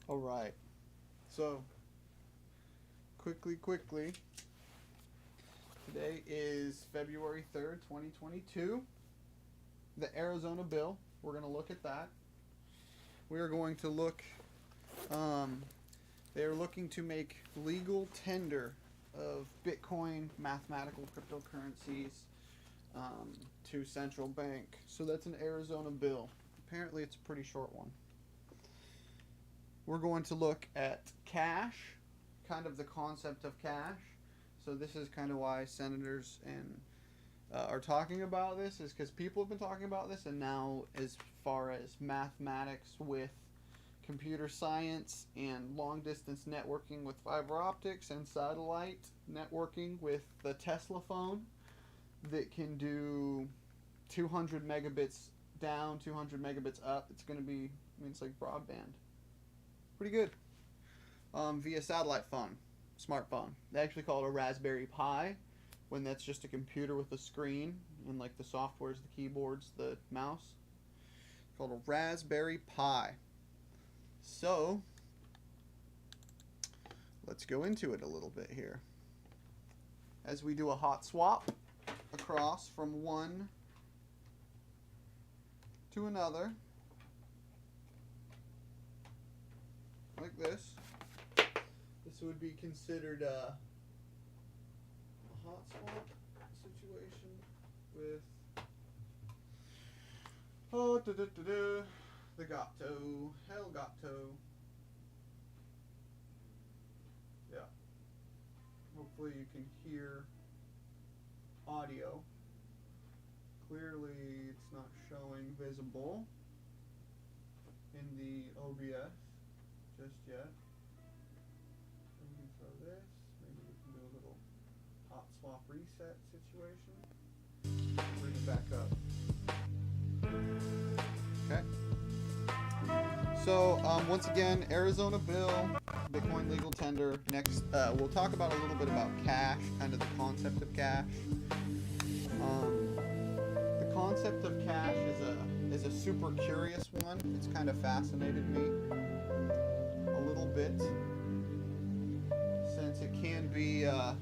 All right. So, quickly. Today is February 3rd, 2022. The Arizona bill. We're going to look at that. We are going to look. They are looking to make legal tender of Bitcoin, mathematical cryptocurrencies, to central bank. So that's an Arizona bill. Apparently, it's a pretty short one. We're going to look at cash, kind of the concept of cash. So this is kind of why senators and are talking about this, is because people have been talking about this, and now as far as mathematics with computer science and long distance networking with fiber optics and satellite networking with the Tesla phone that can do 200 megabits down, 200 megabits up. It's going to be, it's like broadband. Pretty good. Via satellite phone, smartphone. They actually call it a Raspberry Pi, when that's just a computer with a screen and like the software's the keyboards, the mouse. It's called a Raspberry Pi. So let's go into it a little bit here. As we do a hot swap across from one to another, like this. This would be considered a hot swap situation with the gato, El Gato. Yeah. Hopefully you can hear audio. Clearly it's not showing visible in the OBS just yet. So we can throw this. Maybe we can do a little hot swap reset situation. Bring it back up. Okay. So once again, Arizona bill, Bitcoin legal tender. Next, we'll talk about a little bit about cash, kind of the concept of cash. The concept of cash is a super curious one. It's kind of fascinated me a little bit, since it can be an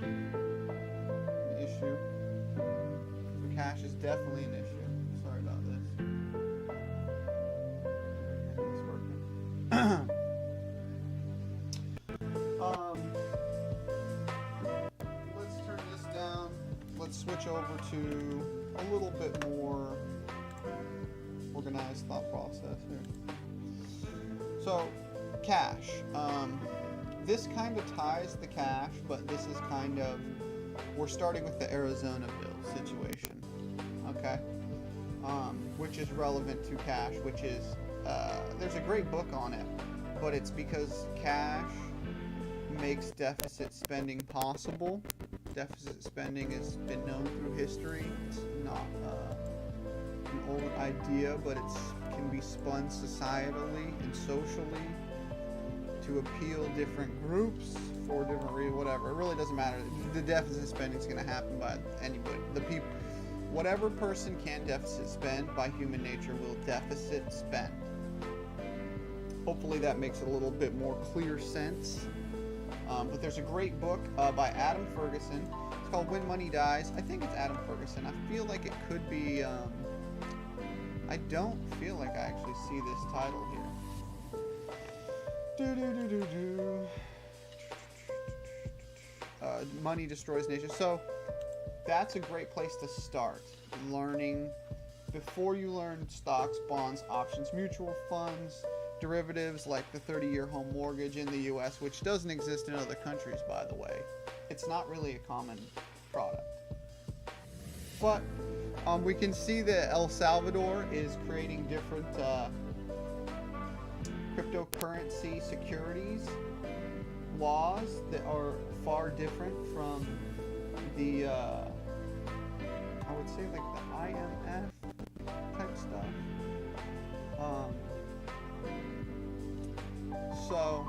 issue. So cash is definitely an issue. Sorry about this. Let's turn this down. Let's switch over to a little bit more organized thought process here. So, cash. This kind of ties the cash, but this is kind of, we're starting with the Arizona bill situation, okay? Which is relevant to cash, which is, there's a great book on it, but it's because cash makes deficit spending possible. Deficit spending has been known through history. It's not an old idea, but it can be spun societally and socially to appeal different groups for different reasons, whatever. It really doesn't matter. The deficit spending is going to happen by anybody. The people, whatever person can deficit spend, by human nature will deficit spend. Hopefully that makes a little bit more clear sense. But there's a great book by Adam Ferguson. It's called When Money Dies. I think it's Adam Ferguson. I feel like it could be, I don't feel like I actually see this title here. Money Destroys Nations. So that's a great place to start. Learning, before you learn stocks, bonds, options, mutual funds, derivatives like the 30-year home mortgage in the US, which doesn't exist in other countries, by the way. It's not really a common product. But we can see that El Salvador is creating different cryptocurrency securities laws that are far different from the, I would say like the IMF type stuff. So